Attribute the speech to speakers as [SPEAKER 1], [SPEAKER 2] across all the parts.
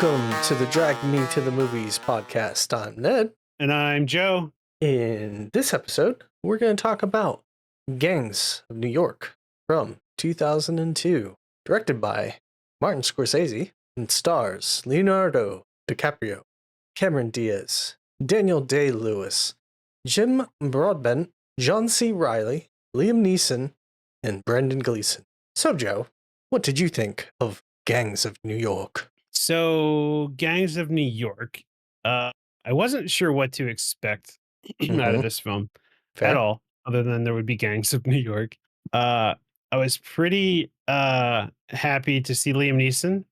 [SPEAKER 1] Welcome to the Drag Me to the Movies podcast. I'm Ned.
[SPEAKER 2] And I'm Joe.
[SPEAKER 1] In this episode, we're going to talk about Gangs of New York from 2002, directed by Martin Scorsese and stars Leonardo DiCaprio, Cameron Diaz, Daniel Day-Lewis, Jim Broadbent, John C. Reilly, Liam Neeson, and Brendan Gleeson. So, Joe, what did you think of Gangs of New York?
[SPEAKER 2] So, Gangs of New York. I wasn't sure what to expect out of this film at
[SPEAKER 1] Fair?
[SPEAKER 2] all, other than there would be Gangs of New York. Uh, I was pretty happy to see Liam Neeson,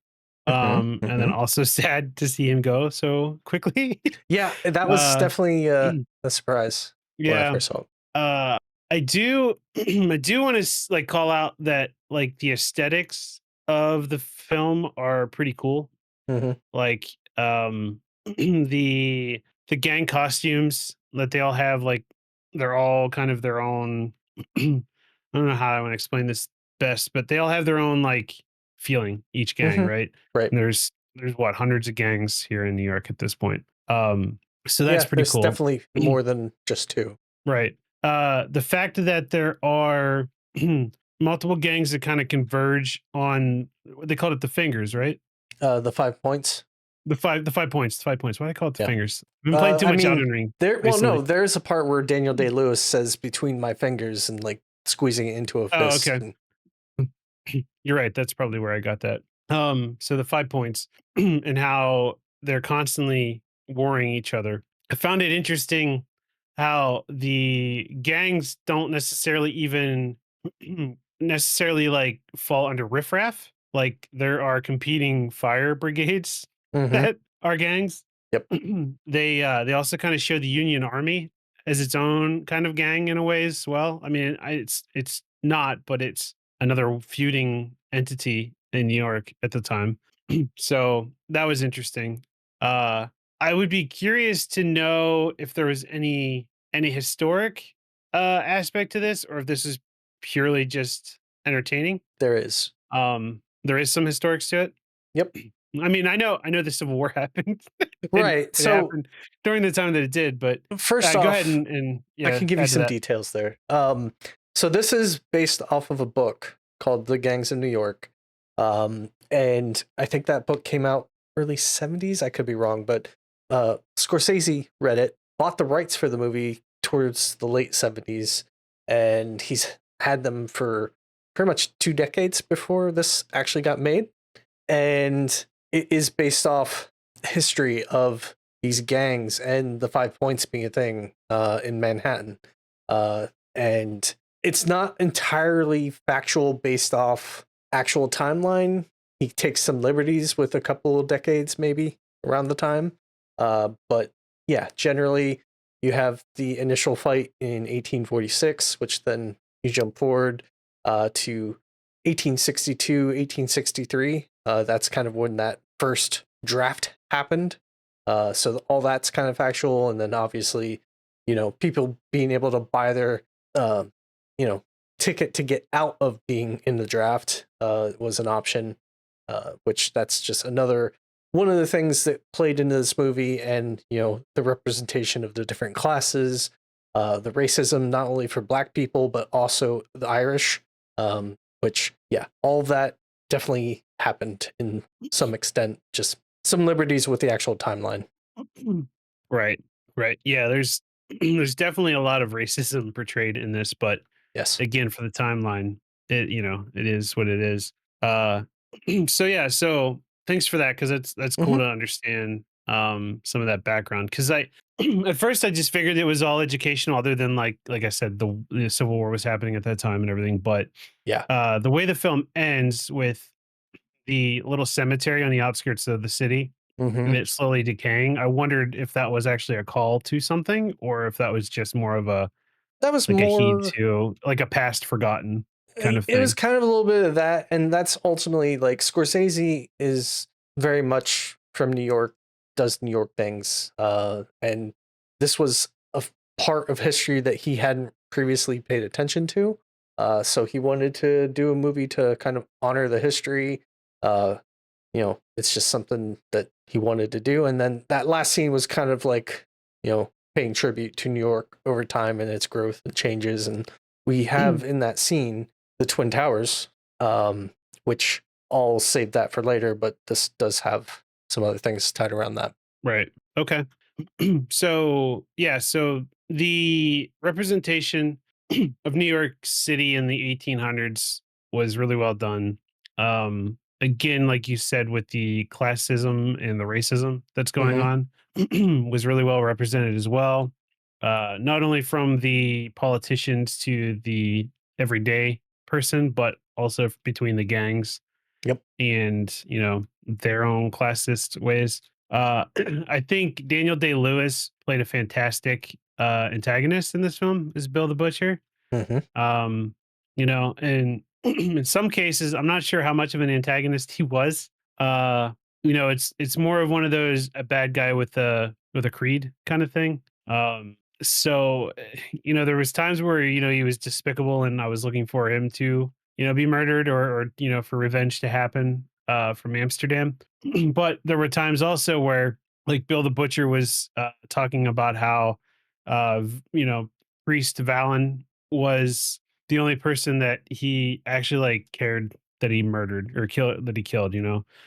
[SPEAKER 2] and then also sad to see him go so quickly.
[SPEAKER 1] Yeah, that was
[SPEAKER 2] uh,
[SPEAKER 1] definitely a surprise when I
[SPEAKER 2] yeah.
[SPEAKER 1] first saw it.
[SPEAKER 2] I do I do want to like call out that like the aesthetics of the film are pretty cool.
[SPEAKER 1] Mhm.
[SPEAKER 2] Like the gang costumes that they all have, like they're all kind of their own I don't know how I want to explain this best, but they all have their own like feeling, each gang,
[SPEAKER 1] Mhm.
[SPEAKER 2] right?
[SPEAKER 1] Right.
[SPEAKER 2] And there's what, hundreds of gangs here in New York at this point. So that's
[SPEAKER 1] Yeah,
[SPEAKER 2] pretty
[SPEAKER 1] there's
[SPEAKER 2] cool.
[SPEAKER 1] definitely more than just two.
[SPEAKER 2] Right. The fact that there are multiple gangs that kind of converge on, they called it the fingers, right?
[SPEAKER 1] The 5 points.
[SPEAKER 2] The 5 points. The 5 points. Why do they call it the
[SPEAKER 1] Yeah.
[SPEAKER 2] fingers? I've been playing too
[SPEAKER 1] I
[SPEAKER 2] much
[SPEAKER 1] mean,
[SPEAKER 2] Elden Ring
[SPEAKER 1] no,
[SPEAKER 2] recently.
[SPEAKER 1] there's a part where Daniel Day-Lewis says between my fingers and like squeezing it into a
[SPEAKER 2] Oh,
[SPEAKER 1] fist.
[SPEAKER 2] okay.
[SPEAKER 1] And,
[SPEAKER 2] You're right. That's probably where I got that. So the 5 points and how they're constantly warring each other. I found it interesting how the gangs don't necessarily even necessarily like fall under riffraff. Like there are competing fire brigades
[SPEAKER 1] Mhm.
[SPEAKER 2] that are gangs.
[SPEAKER 1] Yep.
[SPEAKER 2] They also kind of show the Union Army as its own kind of gang in a way as well. I mean, it's not, but it's another feuding entity in New York at the time. So that was interesting. Uh, I would be curious to know if there was any historic aspect to this, or if this is purely just entertaining.
[SPEAKER 1] There is.
[SPEAKER 2] There is some historics to it.
[SPEAKER 1] Yep.
[SPEAKER 2] I mean, I know the Civil War happened, and
[SPEAKER 1] Right.
[SPEAKER 2] it
[SPEAKER 1] So,
[SPEAKER 2] happened during the time that it did. But
[SPEAKER 1] first
[SPEAKER 2] go ahead
[SPEAKER 1] off,
[SPEAKER 2] and
[SPEAKER 1] I
[SPEAKER 2] yeah,
[SPEAKER 1] can give you
[SPEAKER 2] add to
[SPEAKER 1] some
[SPEAKER 2] that.
[SPEAKER 1] details there. So this is based off of a book called The Gangs of New York. And I think that book came out early 70s. I could be wrong, but Scorsese read it, bought the rights for the movie towards the late 70s, and he's had them for pretty much 2 decades before this actually got made. And it is based off history of these gangs and the 5 points being a thing in Manhattan. And it's not entirely factual based off actual timeline. He takes some liberties with a couple of decades, maybe around the time. But yeah, generally, you have the initial fight in 1846, which then you jump forward to 1862, 1863. That's kind of when that first draft happened. So all that's kind of factual. And then obviously, people being able to buy their, uh, ticket to get out of being in the draft was an option, which that's just another one of the things that played into this movie. And, the representation of the different classes, the racism, not only for Black people, but also the Irish. Which, yeah, all of that definitely happened in some extent, just some liberties with the actual timeline.
[SPEAKER 2] Right, right. Yeah, there's there's definitely a lot of racism portrayed in this, but
[SPEAKER 1] Yes.
[SPEAKER 2] again, for the timeline, it is what it is. Uh, so yeah, so thanks for that because that's cool
[SPEAKER 1] Hmm.
[SPEAKER 2] to understand some of that background. Because I at first I just figured it was all educational, other than like I said, the Civil War was happening at that time and everything. But
[SPEAKER 1] Yeah.
[SPEAKER 2] the way the film ends with the little cemetery on the outskirts of the city
[SPEAKER 1] Hmm.
[SPEAKER 2] and it slowly decaying. I wondered if that was actually a call to something or if that was just more of a
[SPEAKER 1] That was
[SPEAKER 2] like a heed
[SPEAKER 1] more.
[SPEAKER 2] to like a past forgotten kind of
[SPEAKER 1] It was
[SPEAKER 2] thing.
[SPEAKER 1] kind of a little bit of that, and that's ultimately like Scorsese is very much from New York, does New York things, and this was a part of history that he hadn't previously paid attention to. So he wanted to do a movie to kind of honor the history. Uh, it's just something that he wanted to do. And then that last scene was kind of like, paying tribute to New York over time and its growth and changes. And we have in that scene the Twin Towers, which I'll save that for later, but this does have some other things tied around that.
[SPEAKER 2] Right. Okay. So yeah, so the representation of New York City in the 1800s was really well done. Again, like you said, with the classism and the racism that's going
[SPEAKER 1] Mm-hmm.
[SPEAKER 2] on, was really well represented as well. Not only from the politicians to the everyday person, but also between the gangs
[SPEAKER 1] Yep.
[SPEAKER 2] and their own classist ways. I think Daniel Day Lewis played a fantastic antagonist in this film as Bill the Butcher.
[SPEAKER 1] Mm-hmm.
[SPEAKER 2] um and in some cases I'm not sure how much of an antagonist he was. uh it's more of one of those, a bad guy with a creed kind of thing. So there was times where he was despicable and I was looking for him to be murdered, or for revenge to happen from Amsterdam. But there were times also where, like, Bill the Butcher was talking about how priest Valen was the only person that he actually like cared that he murdered or killed.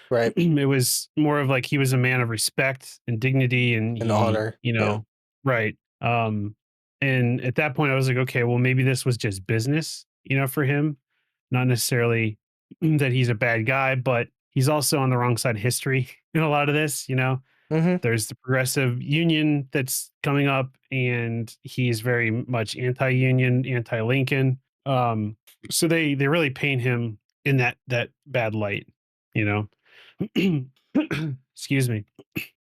[SPEAKER 1] Right.
[SPEAKER 2] It was more of like he was a man of respect and dignity, and
[SPEAKER 1] And
[SPEAKER 2] he,
[SPEAKER 1] honor. Yeah.
[SPEAKER 2] right. And at that point I was like, okay, well, maybe this was just business, for him, not necessarily that he's a bad guy, but he's also on the wrong side of history in a lot of this.
[SPEAKER 1] Mm-hmm.
[SPEAKER 2] There's the progressive union that's coming up, and he's very much anti-union, anti-Lincoln. So they really paint him in that bad light, you know. Excuse me.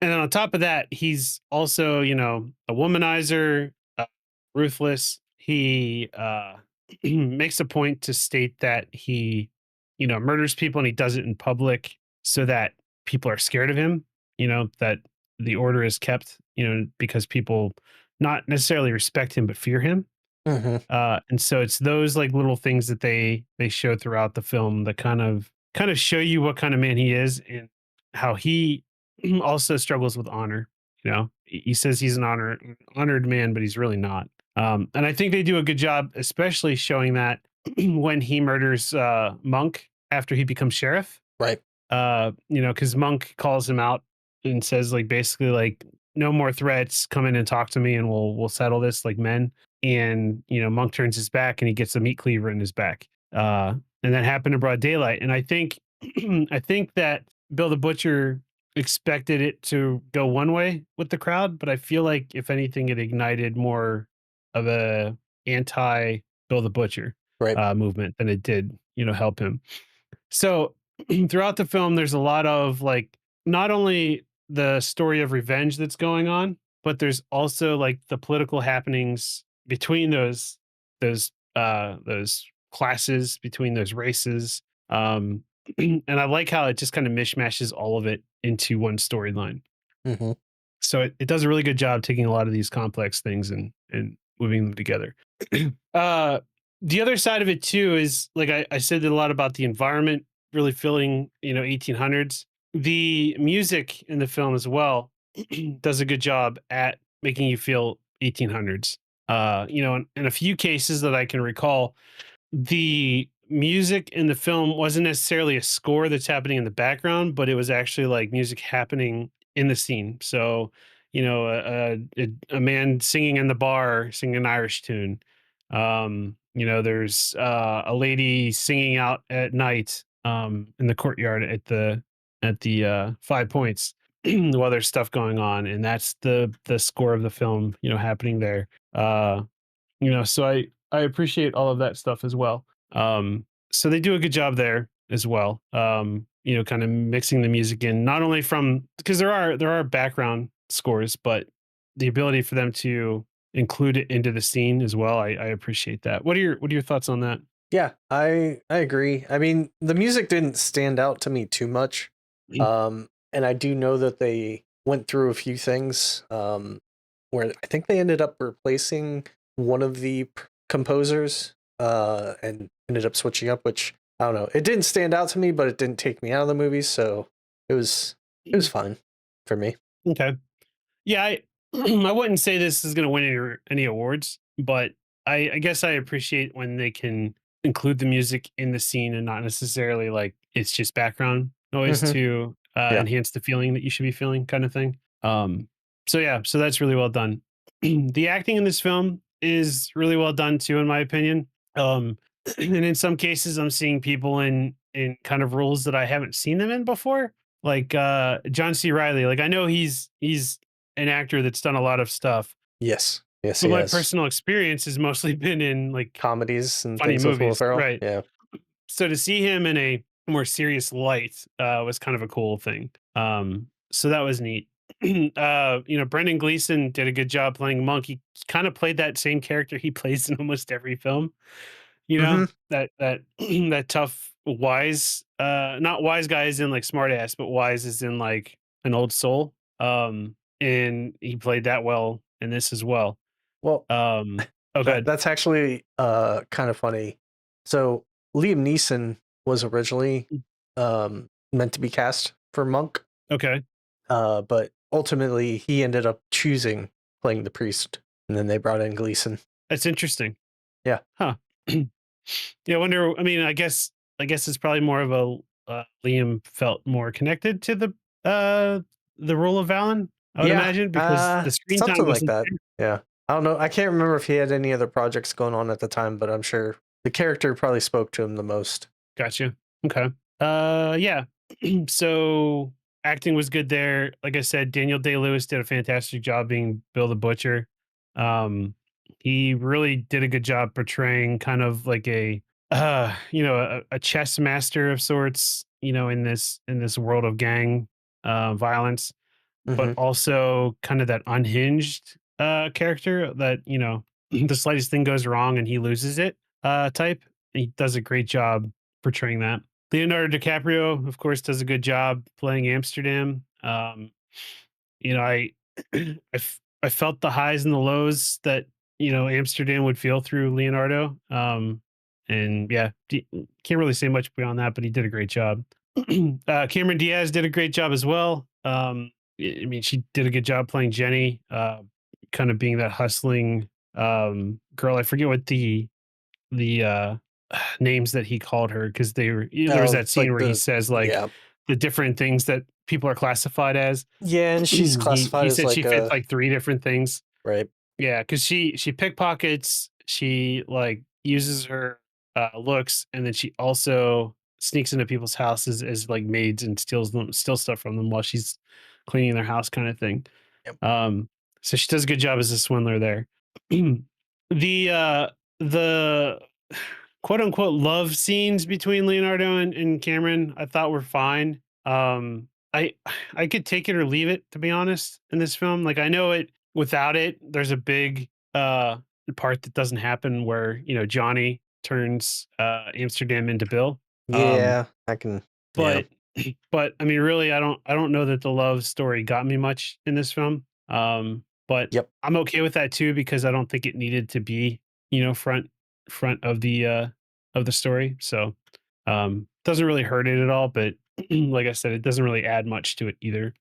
[SPEAKER 2] And then on top of that, he's also, a womanizer, ruthless. He makes a point to state that he, murders people, and he does it in public so that people are scared of him, that the order is kept, because people not necessarily respect him, but fear him.
[SPEAKER 1] Mm-hmm.
[SPEAKER 2] And so it's those like little things that they show throughout the film that kind of show you what kind of man he is, and how he also struggles with honor. He says he's an honored man, but he's really not. And I think they do a good job, especially showing that when he murders Monk after he becomes sheriff.
[SPEAKER 1] Right.
[SPEAKER 2] Because Monk calls him out and says, like, basically, like, no more threats, come in and talk to me and we'll settle this like men. And Monk turns his back and he gets a meat cleaver in his back. And that happened in broad daylight. And I think I think that Bill the Butcher expected it to go one way with the crowd, but I feel like if anything, it ignited more of a anti Bill the Butcher
[SPEAKER 1] Right.
[SPEAKER 2] movement than it did, help him. So throughout the film, there's a lot of, like, not only the story of revenge that's going on, but there's also like the political happenings between those classes, between those races. Um, and I like how it just kind of mishmashes all of it into one storyline.
[SPEAKER 1] Mm-hmm.
[SPEAKER 2] So it does a really good job taking a lot of these complex things and moving them together. uh, the other side of it too is, like I said a lot about the environment really feeling 1800s. The music in the film as well does a good job at making you feel 1800s. In a few cases that I can recall, the music in the film wasn't necessarily a score that's happening in the background, but it was actually like music happening in the scene. So, a man singing in the bar, singing an Irish tune. There's a lady singing out at night in the courtyard at the 5 Points while there's stuff going on, and that's the score of the film, happening there. So I appreciate all of that stuff as well. So they do a good job there as well. Kind of mixing the music in, not only from, because there are background scores, but the ability for them to include it into the scene as well. I appreciate that. What are your thoughts on that?
[SPEAKER 1] Yeah, I agree. I mean, the music didn't stand out to me too much. And I do know that they went through a few things where I think they ended up replacing one of the composers and ended up switching up, which I don't know. It didn't stand out to me, but it didn't take me out of the movie, so it was fine. for me.
[SPEAKER 2] Okay. Yeah, I I wouldn't say this is gonna win any awards, but I guess I appreciate when they can include the music in the scene and not necessarily like it's just background noise
[SPEAKER 1] Hmm.
[SPEAKER 2] to
[SPEAKER 1] Yeah.
[SPEAKER 2] enhance the feeling that you should be feeling, kind of thing. So yeah, so that's really well done. The acting in this film is really well done too, in my opinion. And in some cases, I'm seeing people in kind of roles that I haven't seen them in before, like John C. Riley. Like I know he's an actor that's done a lot of stuff,
[SPEAKER 1] Yes. Yes,
[SPEAKER 2] but
[SPEAKER 1] he
[SPEAKER 2] my
[SPEAKER 1] has.
[SPEAKER 2] personal experience has mostly been in like
[SPEAKER 1] Comedies and
[SPEAKER 2] funny
[SPEAKER 1] things with Will
[SPEAKER 2] movies,
[SPEAKER 1] Ferrell.
[SPEAKER 2] right?
[SPEAKER 1] Yeah.
[SPEAKER 2] So to see him in a more serious light was kind of a cool thing. So that was neat. Brendan Gleeson did a good job playing Monk. He kind of played that same character he plays in almost every film. You
[SPEAKER 1] Hmm.
[SPEAKER 2] know, that that tough, wise, not wise guy as in like smart ass, but wise as in like an old soul. And he played that well in this as well.
[SPEAKER 1] Well,
[SPEAKER 2] Oh, good.
[SPEAKER 1] that's actually kind of funny. So Liam Neeson was originally meant to be cast for Monk,
[SPEAKER 2] Okay,
[SPEAKER 1] but ultimately he ended up choosing playing the priest, and then they brought in Gleason.
[SPEAKER 2] that's interesting.
[SPEAKER 1] Yeah.
[SPEAKER 2] Huh. Yeah, I wonder. I mean, I guess it's probably more of a Liam felt more connected to the role of Valen. I would
[SPEAKER 1] Yeah,
[SPEAKER 2] imagine because the screen time
[SPEAKER 1] something like
[SPEAKER 2] wasn't
[SPEAKER 1] that.
[SPEAKER 2] there.
[SPEAKER 1] Yeah. I don't know. I can't remember if he had any other projects going on at the time, but I'm sure the character probably spoke to him the most.
[SPEAKER 2] Gotcha. Okay. Yeah. So acting was good there. Like I said, Daniel Day Lewis did a fantastic job being Bill the Butcher. Um, he really did a good job portraying kind of like a chess master of sorts, in this world of gang violence, but
[SPEAKER 1] Hmm.
[SPEAKER 2] also kind of that unhinged character that, the slightest thing goes wrong and he loses it type. He does a great job portraying that. Leonardo DiCaprio, of course, does a good job playing Amsterdam. I I felt the highs and the lows that Amsterdam would feel through Leonardo. And yeah, can't really say much beyond that, but he did a great job. Cameron Diaz did a great job as well. I mean, she did a good job playing Jenny, kind of being that hustling girl. I forget what the names that he called her because there was
[SPEAKER 1] Oh,
[SPEAKER 2] that scene
[SPEAKER 1] like
[SPEAKER 2] where he says like
[SPEAKER 1] yeah,
[SPEAKER 2] the different things that people are classified as.
[SPEAKER 1] yeah, and she's
[SPEAKER 2] he
[SPEAKER 1] classified
[SPEAKER 2] he
[SPEAKER 1] as
[SPEAKER 2] said she
[SPEAKER 1] like
[SPEAKER 2] fits
[SPEAKER 1] a
[SPEAKER 2] like three different things.
[SPEAKER 1] right.
[SPEAKER 2] Yeah, because she pickpockets, she like uses her looks, and then she also sneaks into people's houses as like maids and steals stuff from them while she's cleaning their house, kind of thing.
[SPEAKER 1] Yep.
[SPEAKER 2] Um, so she does a good job as a swindler there. The quote unquote love scenes between Leonardo and Cameron, I thought were fine. I I could take it or leave it, to be honest, in this film. Like I know it without it, there's a big part that doesn't happen where, Johnny turns Amsterdam into Bill. Um,
[SPEAKER 1] Yeah, I can. Yeah.
[SPEAKER 2] but but I mean really I don't know that the love story got me much in this film. But
[SPEAKER 1] Yep.
[SPEAKER 2] I'm okay with that too because I don't think it needed to be, front of the story. So doesn't really hurt it at all, but like I said, it doesn't really add much to it either.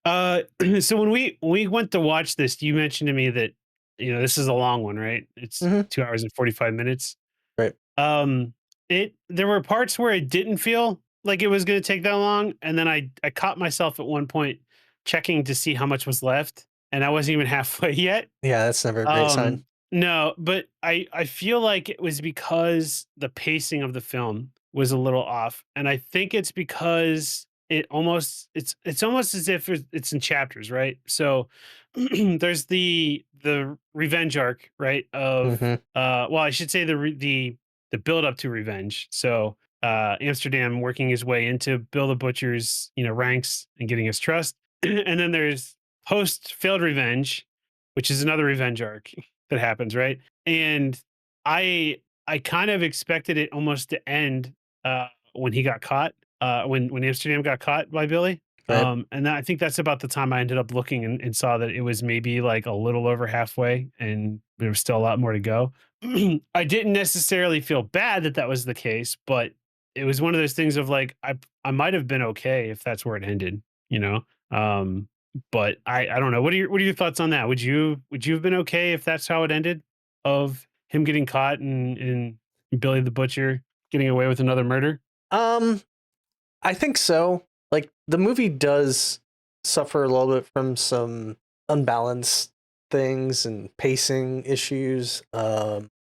[SPEAKER 2] So when we went to watch this, you mentioned to me that this is a long one, right? It's
[SPEAKER 1] Hmm.
[SPEAKER 2] 2 hours and 45 minutes.
[SPEAKER 1] Right.
[SPEAKER 2] Um, it there were parts where it didn't feel like it was gonna take that long, and then I caught myself at one point checking to see how much was left, and I wasn't even halfway yet.
[SPEAKER 1] Yeah, that's never a great sign.
[SPEAKER 2] No, but I feel like it was because the pacing of the film was a little off, and I think it's because it's almost as if it's in chapters, right? So there's the revenge arc, right? Of
[SPEAKER 1] Hmm.
[SPEAKER 2] well, I should say the build up to revenge. So Amsterdam working his way into Bill the Butcher's ranks and getting his trust, and then there's post failed revenge, which is another revenge arc that happens, right? And I kind of expected it almost to end when he got caught, when Amsterdam got caught by Billy.
[SPEAKER 1] Right.
[SPEAKER 2] And I think that's about the time I ended up looking and saw that it was maybe like a little over halfway, and there was still a lot more to go. I didn't necessarily feel bad that that was the case, but it was one of those things of like I might have been okay if that's where it ended, you know. But I don't know. What are your thoughts on that? Would you have been okay if that's how it ended? Of him getting caught and Billy the Butcher getting away with another murder?
[SPEAKER 1] Um, I think so. Like the movie does suffer a little bit from some unbalanced things and pacing issues.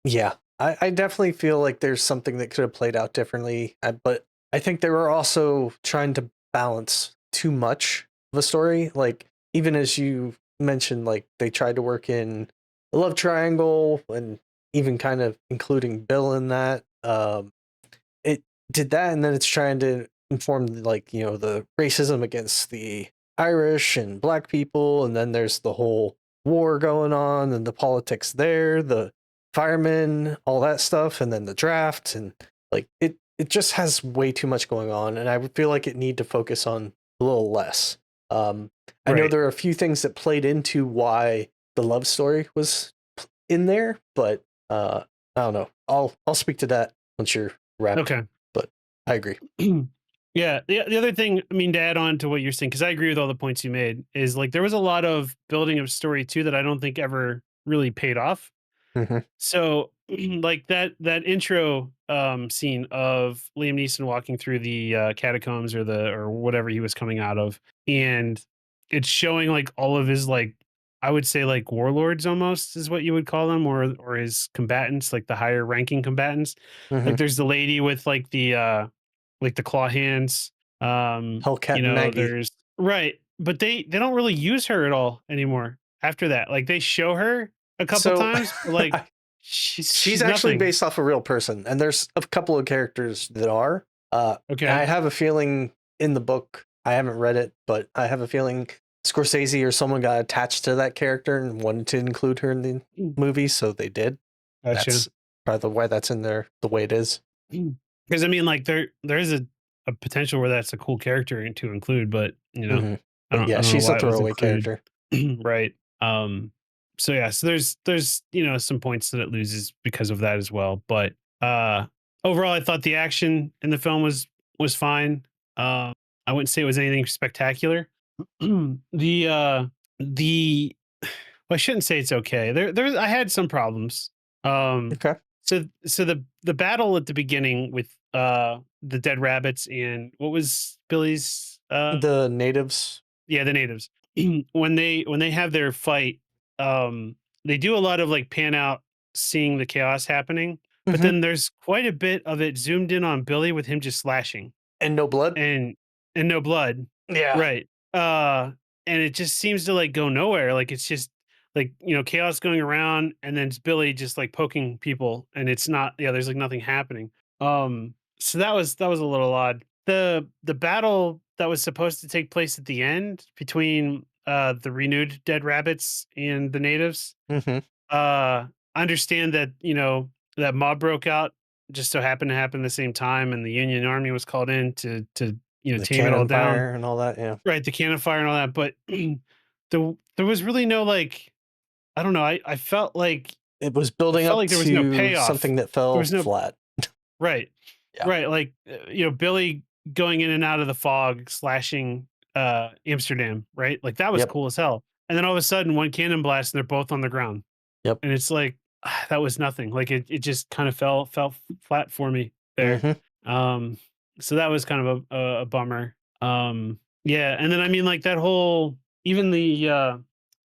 [SPEAKER 1] Yeah, I definitely feel like there's something that could have played out differently. But I think they were also trying to balance too much of a story. Like even as you mentioned, like they tried to work in a love triangle and even kind of including Bill in that. It did that, and then it's trying to inform like the racism against the Irish and black people, and then there's the whole war going on and the politics there, the firemen, all that stuff, and then the draft, and like it just has way too much going on, and I would feel like it need to focus on a little less. um I know
[SPEAKER 2] Right.
[SPEAKER 1] there are a few things that played into why the love story was in there, but I don't know. I'll speak to that once you're wrapped.
[SPEAKER 2] Okay.
[SPEAKER 1] But I agree.
[SPEAKER 2] Yeah. The other thing, I mean, to add on to what you're saying, because I agree with all the points you made, is like there was a lot of building of story too that I don't think ever really paid off.
[SPEAKER 1] Hmm.
[SPEAKER 2] So like that intro scene of Liam Neeson walking through the catacombs or whatever he was coming out of, and it's showing like all of his like, I would say like warlords almost is what you would call them, or his combatants, like the higher ranking combatants.
[SPEAKER 1] Hmm.
[SPEAKER 2] Like there's the lady with like the claw hands.
[SPEAKER 1] Hellcat and Maggie.
[SPEAKER 2] There's right, but they don't really use her at all anymore after that. Like they show her a couple
[SPEAKER 1] So
[SPEAKER 2] times, but like
[SPEAKER 1] she's
[SPEAKER 2] she's
[SPEAKER 1] actually
[SPEAKER 2] nothing.
[SPEAKER 1] based off a real person, and there's a couple of characters that are. And I
[SPEAKER 2] Okay.
[SPEAKER 1] have a feeling in the book, I haven't read it, but I have a feeling Scorsese or someone got attached to that character and wanted to include her in the
[SPEAKER 2] Mm,
[SPEAKER 1] movie, so they did.
[SPEAKER 2] gotcha.
[SPEAKER 1] That's probably why that's in there the way it is.
[SPEAKER 2] Because I mean, like there is a potential where that's a cool character to include, but
[SPEAKER 1] Hmm. But
[SPEAKER 2] I
[SPEAKER 1] yeah,
[SPEAKER 2] don't know
[SPEAKER 1] she's a
[SPEAKER 2] why it was
[SPEAKER 1] throwaway
[SPEAKER 2] included.
[SPEAKER 1] character.
[SPEAKER 2] Right. So yeah, so there's some points that it loses because of that as well. But uh overall I thought the action in the film was fine. I wouldn't say it was anything spectacular. The well, I shouldn't say it's okay. There I had some problems. Um
[SPEAKER 1] Okay.
[SPEAKER 2] so the battle at the beginning with the dead rabbits and what was Billy's
[SPEAKER 1] The natives.
[SPEAKER 2] yeah, the natives. When they have their fight, they do a lot of like pan out seeing the chaos happening, but
[SPEAKER 1] Hmm.
[SPEAKER 2] then there's quite a bit of it zoomed in on Billy with him just slashing
[SPEAKER 1] And no blood.
[SPEAKER 2] and no blood.
[SPEAKER 1] Yeah.
[SPEAKER 2] Right. And it just seems to like go nowhere. Like it's just like, chaos going around and then it's Billy just like poking people and it's not there's like nothing happening. So that was a little odd. The battle that was supposed to take place at the end between the renewed dead rabbits and the natives.
[SPEAKER 1] Hmm.
[SPEAKER 2] I understand that, that mob broke out just so happened to happen at the same time and the Union Army was called in to
[SPEAKER 1] The
[SPEAKER 2] tame it all
[SPEAKER 1] cannon
[SPEAKER 2] down.
[SPEAKER 1] fire and all that. Yeah.
[SPEAKER 2] Right, the cannon fire and all that, but there was really no, like, I don't know,
[SPEAKER 1] It was
[SPEAKER 2] I
[SPEAKER 1] building
[SPEAKER 2] felt
[SPEAKER 1] up
[SPEAKER 2] like there was no
[SPEAKER 1] to
[SPEAKER 2] payoff.
[SPEAKER 1] something that
[SPEAKER 2] There
[SPEAKER 1] fell
[SPEAKER 2] was no
[SPEAKER 1] flat.
[SPEAKER 2] right,
[SPEAKER 1] Yeah.
[SPEAKER 2] right, like, Billy going in and out of the fog, slashing, Amsterdam, right? Like, that was
[SPEAKER 1] Yep.
[SPEAKER 2] cool as hell, and then all of a sudden, one cannon blast, and they're both on the ground,
[SPEAKER 1] Yep.
[SPEAKER 2] and it's like, that was nothing, like, it just kinda fell flat for me there,
[SPEAKER 1] Hmm.
[SPEAKER 2] um, so that was kind of a bummer, yeah, and then, I mean, like, that whole even the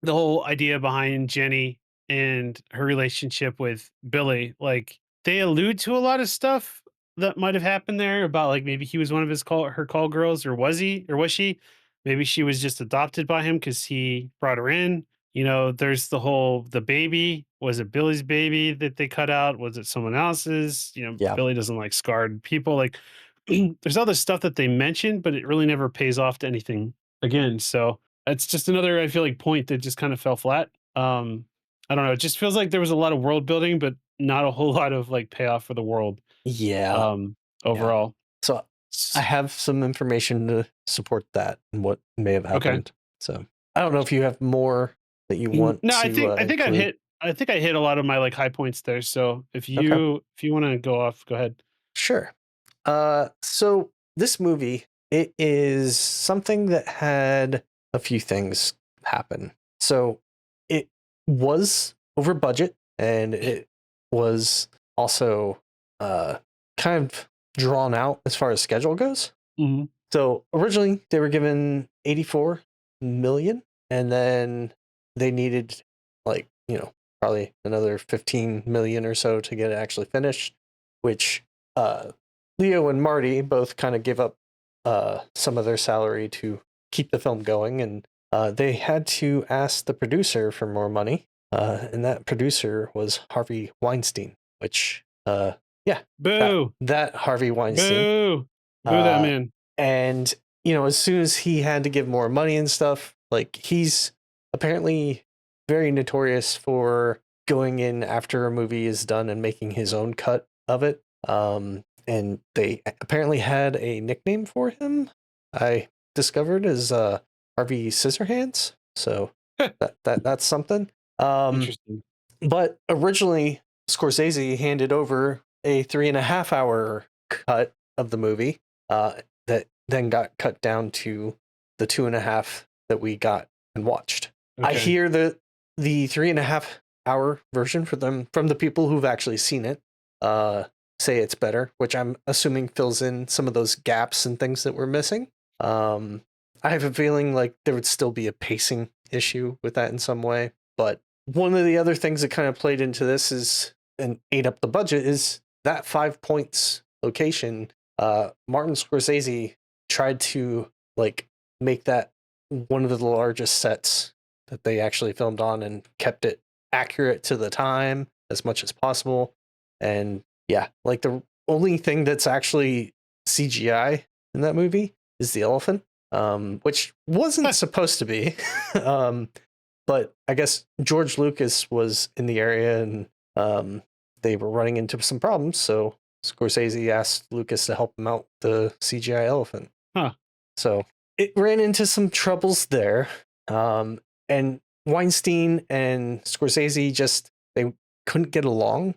[SPEAKER 2] whole idea behind Jenny and her relationship with Billy, like, they allude to a lot of stuff that might have happened there about, like, maybe he was one of his call girls, or was he, or was she? Maybe she was just adopted by him because he brought her in. There's the baby. Was it Billy's baby that they cut out? Was it someone else's?
[SPEAKER 1] Yeah.
[SPEAKER 2] Billy doesn't like scarred people. Like, there's all this stuff that they mentioned, but it really never pays off to anything again. So it's just another, I feel like, point that just kind of fell flat. I don't know. It just feels like there was a lot of world building, but not a whole lot of like payoff for the world.
[SPEAKER 1] Yeah.
[SPEAKER 2] Um,
[SPEAKER 1] Yeah.
[SPEAKER 2] overall.
[SPEAKER 1] So I
[SPEAKER 2] S-
[SPEAKER 1] have some information to support that and what may have
[SPEAKER 2] Okay.
[SPEAKER 1] happened. So I don't know if you have more that you want
[SPEAKER 2] No, I
[SPEAKER 1] to
[SPEAKER 2] think I think I've
[SPEAKER 1] include.
[SPEAKER 2] hit. I think I hit a lot of my like high points there. So
[SPEAKER 1] Okay.
[SPEAKER 2] if you want to go off, go ahead.
[SPEAKER 1] Sure. So this movie, it is something that had a few things happen. So it was over budget, and it was also uh, kind of drawn out as far as schedule goes.
[SPEAKER 2] Mhm.
[SPEAKER 1] So originally they were given 84 million, and then they needed like, probably another 15 million or so to get it actually finished, which uh, Leo and Marty both kind of give up some of their salary to keep the film going, and they had to ask the producer for more money, and that producer was Harvey Weinstein, which yeah, that
[SPEAKER 2] Boo!
[SPEAKER 1] that Harvey Weinstein.
[SPEAKER 2] Boo! Boo that
[SPEAKER 1] Uh,
[SPEAKER 2] man.
[SPEAKER 1] and as soon as he had to give more money and stuff, like he's apparently very notorious for going in after a movie is done and making his own cut of it. And they apparently had a nickname for him. I discovered as Harvey Scissorhands. So that's something. Um,
[SPEAKER 2] Interesting.
[SPEAKER 1] but originally, Scorsese handed over a 3.5 hour cut of the movie, that then got cut down to the 2.5 that we got and watched. I
[SPEAKER 2] Okay.
[SPEAKER 1] hear the 3.5 hour version for them from the people who've actually seen it say it's better, which I'm assuming fills in some of those gaps and things that we're missing. I have a feeling like there would still be a pacing issue with that in some way, but one of the other things that kind of played into this is and ate up the budget is that 5 Points location. Martin Scorsese tried to like make that one of the largest sets that they actually filmed on and kept it accurate to the time as much as possible. And yeah, like the only thing that's actually CGI in that movie is the elephant, which wasn't supposed to be. um, but I guess George Lucas was in the area, and they were running into some problems. So Scorsese asked Lucas to help him out with the CGI elephant.
[SPEAKER 2] Huh.
[SPEAKER 1] So it ran into some troubles there. And Weinstein and Scorsese just they couldn't get along.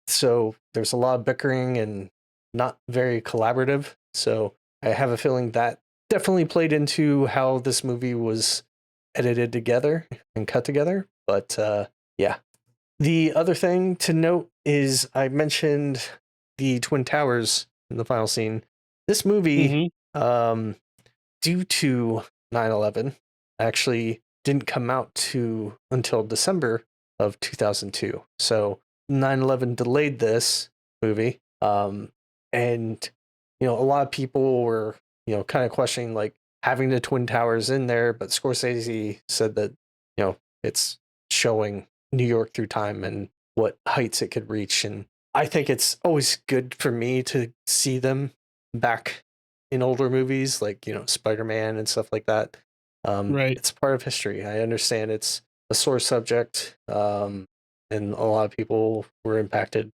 [SPEAKER 1] So there's a lot of bickering and not very collaborative. So I have a feeling that definitely played into how this movie was edited together and cut together. But yeah. The other thing to note is I mentioned the Twin Towers in the final scene. This movie,
[SPEAKER 2] Mhm.
[SPEAKER 1] um, due to 9/11, actually didn't come out to until December of 2002. So 9/11 delayed this movie. And a lot of people were, kind of questioning like having the Twin Towers in there, but Scorsese said that, it's showing New York through time and what heights it could reach. And I think it's always good for me to see them back in older movies like, Spider-Man and stuff like that.
[SPEAKER 2] Right.
[SPEAKER 1] It's part of history. I understand it's a sore subject, and a lot of people were impacted,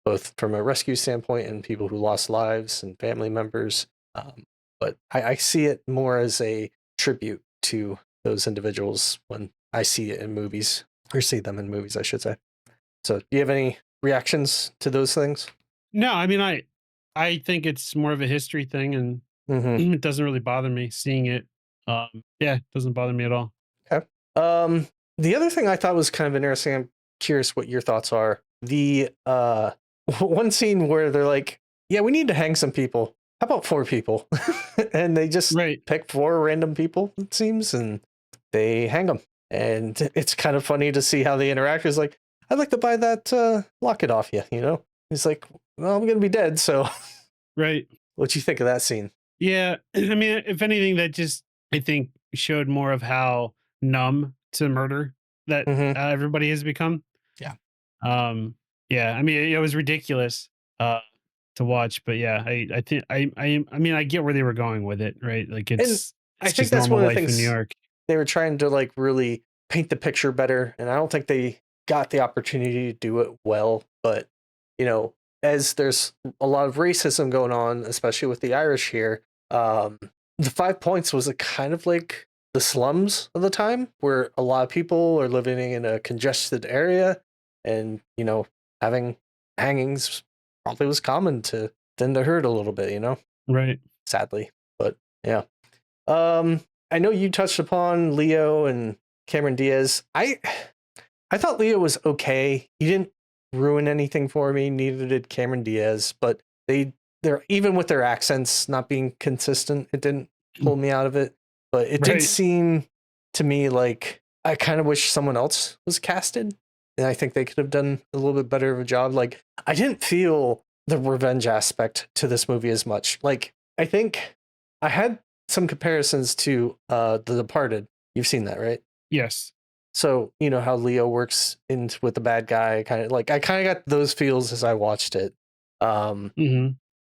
[SPEAKER 1] both from a rescue standpoint and people who lost lives and family members. But I see it more as a tribute to those individuals when I see it in movies, or see them in movies, I should say. So, do you have any reactions to those things?
[SPEAKER 2] No, I mean, I think it's more of a history thing, and
[SPEAKER 1] Mm-hmm.
[SPEAKER 2] it doesn't really bother me seeing it. Yeah, it doesn't bother me at all.
[SPEAKER 1] Okay. The other thing I thought was kind of interesting. I'm curious what your thoughts are. The one scene where they're like, "Yeah, we need to hang some people. How about 4 people?" And they just
[SPEAKER 2] Right.
[SPEAKER 1] pick 4 random people, it seems, and they hang them. And it's kind of funny to see how they interact. It's like, "I'd like to buy that locket off you." He's like, "Well, I'm gonna be dead." So,
[SPEAKER 2] Right.
[SPEAKER 1] what you think of that scene?
[SPEAKER 2] Yeah. I mean, if anything, that just I think showed more of how numb to murder that
[SPEAKER 1] Mm-hmm.
[SPEAKER 2] everybody has become.
[SPEAKER 1] Yeah.
[SPEAKER 2] Um, yeah. I mean, it was ridiculous uh, to watch, but yeah, I think I mean, I get where they were going with it, right? Like
[SPEAKER 1] And I
[SPEAKER 2] it's
[SPEAKER 1] think
[SPEAKER 2] just
[SPEAKER 1] that's
[SPEAKER 2] normal
[SPEAKER 1] one of the
[SPEAKER 2] life in New
[SPEAKER 1] things
[SPEAKER 2] York.
[SPEAKER 1] they were trying to like really paint the picture better, and I don't think they got the opportunity to do it well. But you know as there's a lot of racism going on, especially with the Irish here, um the 5 Points was a kind of like the slums of the time, where a lot of people are living in a congested area, and having hangings probably was common to thin the herd a little bit,
[SPEAKER 2] Right.
[SPEAKER 1] sadly. But yeah. um I know you touched upon Leo and Cameron Diaz. I thought Leo was okay. He didn't ruin anything for me. Neither did Cameron Diaz. But they're even with their accents not being consistent, it didn't pull me out of it. But it did
[SPEAKER 2] Right.
[SPEAKER 1] seem to me like I kind of wish someone else was casted, and I think they could have done a little bit better of a job. Like I didn't feel the revenge aspect to this movie as much. Like I think I had some comparisons to The Departed. You've seen that, right?
[SPEAKER 2] Yes.
[SPEAKER 1] So you know how Leo works in with the bad guy, kind of like I kind of got those feels as I watched it, um,
[SPEAKER 2] Hmm.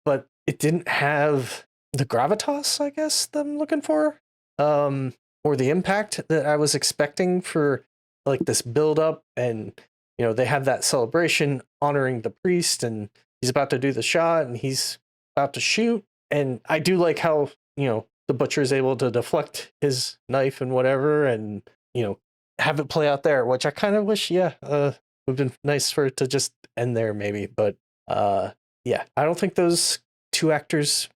[SPEAKER 1] but it didn't have the gravitas, I guess, that I'm looking for, or the impact that I was expecting for like this build up, and you know they have that celebration honoring the priest, and he's about to do the shot, and he's about to shoot, and I do like how you know the butcher is able to deflect his knife and whatever, and you know have it play out there, which I kind of wish, yeah, would have been nice for it to just end there, maybe. But yeah, I don't think those two actors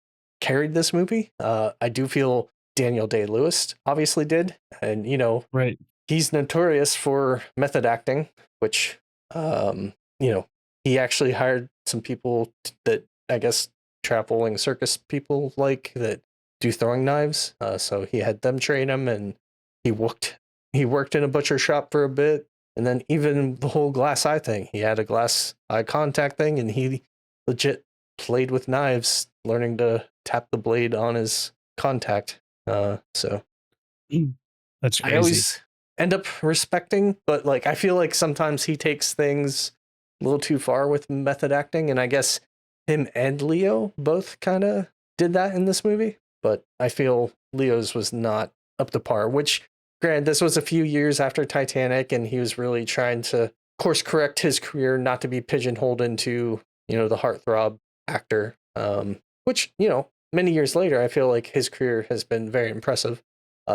[SPEAKER 1] carried this movie. I do feel Daniel Day Lewis obviously did, and you know
[SPEAKER 2] Right.
[SPEAKER 1] he's notorious for method acting, which you know he actually hired some people that I guess traveling circus people like that do throwing knives. So he had them train him, and he worked he worked in a butcher shop for a bit, and then even the whole glass eye thing. He had a glass eye contact thing, and he legit played with knives, learning to tap the blade on his contact. So
[SPEAKER 2] That's
[SPEAKER 1] I
[SPEAKER 2] crazy.
[SPEAKER 1] always end up respecting, but like I feel like sometimes he takes things a little too far with method acting, and I guess him and Leo both kind of did that in this movie. But I feel Leo's was not up to par. Which, granted, this was a few years after Titanic, and he was really trying to course correct his career, not to be pigeonholed into you know the heartthrob actor. Which you know many years later, I feel like his career has been very impressive.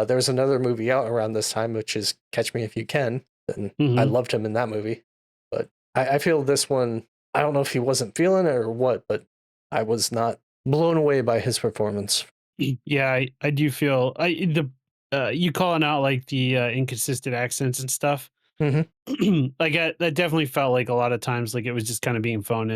[SPEAKER 1] There was another movie out around this time, which is Catch Me If You Can, and I
[SPEAKER 2] Hmm.
[SPEAKER 1] loved him in that movie. But I feel this one, I don't know if he wasn't feeling it or what, but I was not blown away by his performance.
[SPEAKER 2] Yeah, I do feel the you calling out like the inconsistent accents and stuff.
[SPEAKER 1] Hmm.
[SPEAKER 2] Like that definitely felt like a lot of times like it was just kind of being phoned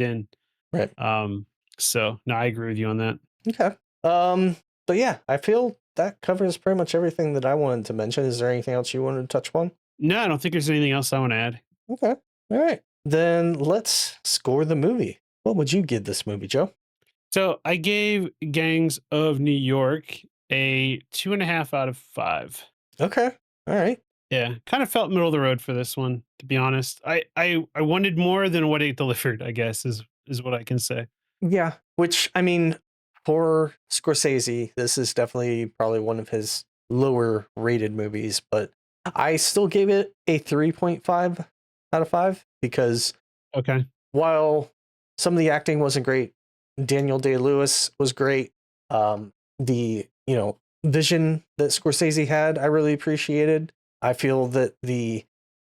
[SPEAKER 2] in.
[SPEAKER 1] Right.
[SPEAKER 2] Um, so no, I agree with you on that.
[SPEAKER 1] Okay. Um, but yeah, I feel that covers pretty much everything that I wanted to mention. Is there anything else you wanted to touch upon?
[SPEAKER 2] No, I don't think there's anything else I want to add.
[SPEAKER 1] Okay. All right. Then let's score the movie. What would you give this movie, Joe?
[SPEAKER 2] So I gave Gangs of New York a 2.5 out of 5.
[SPEAKER 1] Okay. All right.
[SPEAKER 2] Yeah, kind of felt middle of the road for this one, to be honest. I wanted more than what it delivered, I guess is what I can say.
[SPEAKER 1] Yeah, which I mean, for Scorsese, this is definitely probably one of his lower rated movies, but I still gave it a 3.5 out of 5 because
[SPEAKER 2] Okay.
[SPEAKER 1] while some of the acting wasn't great, Daniel Day-Lewis was great. The, you know, vision that Scorsese had, I really appreciated. I feel that the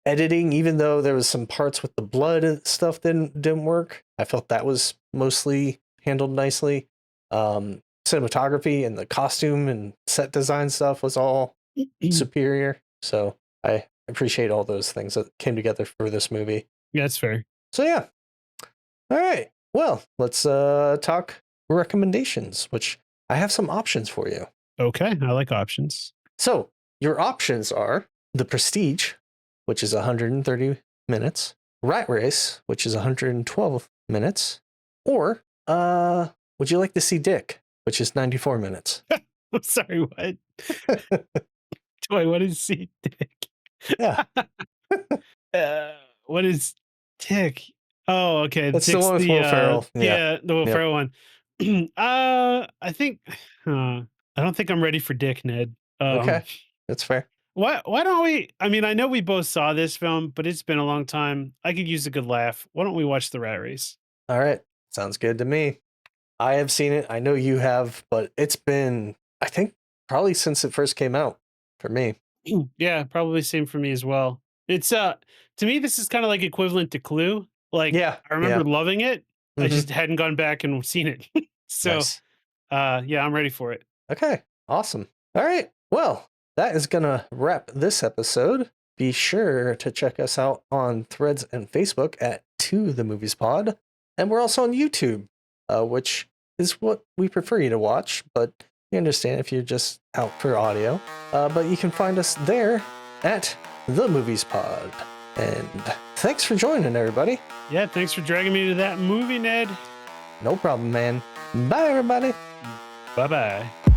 [SPEAKER 1] editing, even though there was some parts with the blood and stuff didn't work, I felt that was mostly handled nicely. Cinematography and the costume and set design stuff was all
[SPEAKER 2] Yeah,
[SPEAKER 1] superior. So I appreciate all those things that came together for this movie.
[SPEAKER 2] that's fair.
[SPEAKER 1] So yeah, all right. Well, let's talk recommendations, which I have some options for you.
[SPEAKER 2] Okay, I like options.
[SPEAKER 1] So, your options are The Prestige, which is 130 minutes, Rat Race, which is 112 minutes, or would you like to see Dick, which is 94 minutes?
[SPEAKER 2] I'm sorry, what? Do I want to see dick?
[SPEAKER 1] Yeah,
[SPEAKER 2] uh, what is tick? Oh, okay. The
[SPEAKER 1] that's the
[SPEAKER 2] tick's
[SPEAKER 1] one with Will Ferrell. Yeah.
[SPEAKER 2] yeah, the Will
[SPEAKER 1] Yep.
[SPEAKER 2] Ferrell one. I think I don't think I'm ready for Dick, Ned.
[SPEAKER 1] Okay. That's fair.
[SPEAKER 2] Why don't we I mean, I know we both saw this film, but it's been a long time. I could use a good laugh. Why don't we watch The Rat Race?
[SPEAKER 1] All right. Sounds good to me. I have seen it. I know you have, but it's been, I think, probably since it first came out for me.
[SPEAKER 2] Yeah, probably same for me as well. It's to me this is kind of like equivalent to Clue. Like
[SPEAKER 1] Yeah.
[SPEAKER 2] I remember
[SPEAKER 1] Yeah.
[SPEAKER 2] loving it. I
[SPEAKER 1] Hmm.
[SPEAKER 2] just hadn't gone back and seen it. So,
[SPEAKER 1] Nice.
[SPEAKER 2] yeah, I'm ready for it.
[SPEAKER 1] Okay. Awesome. All right. Well, that is going to wrap this episode. Be sure to check us out on Threads and Facebook at To The Movies Pod. And we're also on YouTube, which is what we prefer you to watch, but you understand if you're just out for audio. But you can find us there at The Movies Pod. And thanks for joining, everybody.
[SPEAKER 2] Yeah, thanks for dragging me to that movie, Ned.
[SPEAKER 1] No problem, man. Bye, everybody.
[SPEAKER 2] Bye-bye.